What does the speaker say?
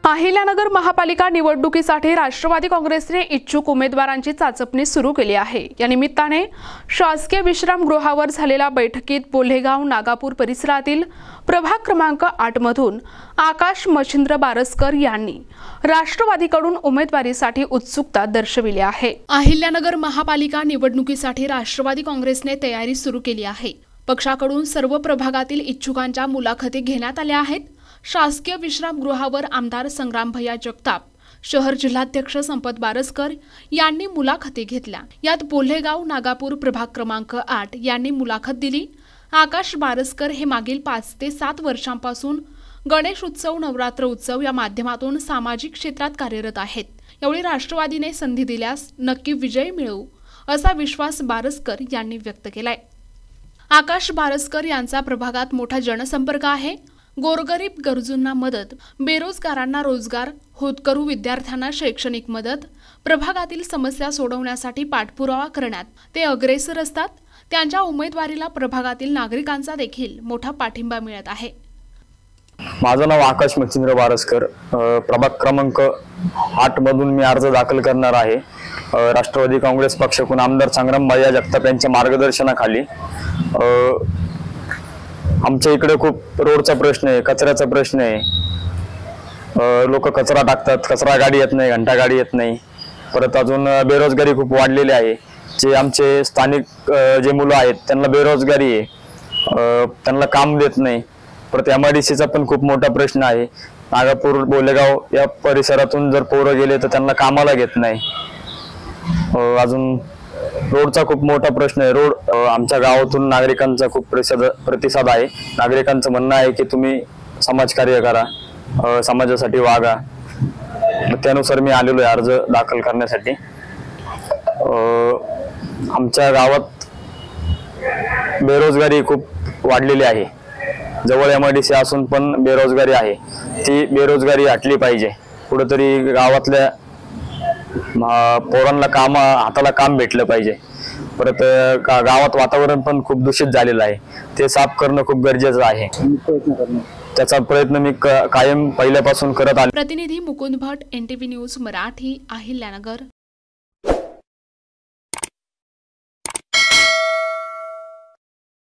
अहिल्यानगर महापालिका निवडणुकीसाठी राष्ट्रवादी काँग्रेसने इच्छुक उमेदवारांची चाचपणी सुरू केली आहे। या निमित्ताने शासकीय विश्रामगृहावर झालेल्या बैठकीत बोल्हेगाव नागापूर परिसरातील प्रभाग क्रमांक 8 मधून आकाश मच्छिंद्र बारसकर यांनी राष्ट्रवादीकडून उमेदवारीसाठी उत्सुकता दर्शविली आहे। अहिल्यानगर महापालिका निवडणुकीसाठी राष्ट्रवादी काँग्रेसने तयारी सुरू केली आहे। पक्षाकडून सर्व प्रभागातील इच्छुकांच्या मुलाखती घेण्यात आल्या आहेत। शासकीय विश्रामगृहावर आमदार संग्राम भैया जगताप, शहर जिल्हाध्यक्ष संपत बारसकर यांनी मुलाखती घेतल्या। यात बोल्हेगाव नागापूर प्रभाग क्रमांक 8 यांनी मुलाखत दिली। आकाश बारसकर हे मागील 5 ते 7 वर्षांपासून गणेश उत्सव, नवरात्र उत्सव या माध्यमातून सामाजिक क्षेत्रात कार्यरत आहेत। यावेळी राष्ट्रवादीने संधी दिल्यास नक्की विजय मिळवू असा विश्वास बारसकर यांनी व्यक्त केलाय। आकाश बारसकर यांचा प्रभागात मोठा जनसंपर्क आहे। गोरगरीब गरजूंना मदत, बेरोजगारांना रोजगार, होतकरू विद्यार्थ्यांना शैक्षणिक मदत, प्रभागातील समस्या सोडवण्यासाठी पाठपुरावा करण्यात ते अग्रेसर असतात। त्यांच्या उमेदवारीला प्रभागातील नागरिकांचा देखील मोठा पाठिंबा मिळत आहे। माझं नाव आकाश मच्छिंद्र बारसकर, प्रभाग क्रमांक 8 मधून मी अर्ज दाखल करणार आहे। राष्ट्रवादी काँग्रेस पक्षाकडून आमदार संग्राम भैया जगताप यांच्या मार्गदर्शनाखाली आमच्या इकडे खूप रोडचा प्रश्न आहे, कचऱ्याचा प्रश्न आहे। लोक कचरा टाकतात, कचरा गाडी येत नाही, घंटा गाडी येत नाही। परत अजून बेरोजगारी खूप वाढलेली आहे। जे आमचे स्थानिक जे मुलं आहेत त्यांना बेरोजगारी आहे, त्यांना काम देत नाही। परत MIDCचा पण खूप मोठा प्रश्न आहे। नागापूर, बोलेगाव या परिसरातून जर पोरं गेले तर त्यांना कामाला घेत नाही। अजून रोडचा खूप मोठा प्रश्न आहे। रोड आमच्या गावातून नागरिकांचा खूप प्रतिसाद आहे। नागरिकांचं म्हणणं आहे की तुम्ही समाजकार्य करा, समाजासाठी वागा। त्यानुसार मी आलेलो आहे अर्ज दाखल करण्यासाठी। आमच्या गावात बेरोजगारी खूप वाढलेली आहे। जवळ MIDC असून पण बेरोजगारी आहे। ती बेरोजगारी हटली पाहिजे। कुठेतरी गावातल्या पोरांना हाताला काम भेटलं पाहिजे। परत गावात वातावरण पण खूप दूषित झालेलं आहे, ते साफ करणं खूप गरजेचं आहे। त्याचा प्रयत्न मी कायम पहिल्यापासून करत आलो। प्रतिनिधी मुकुंद भट, NTV न्यूज मराठी, अहिल्यानगर।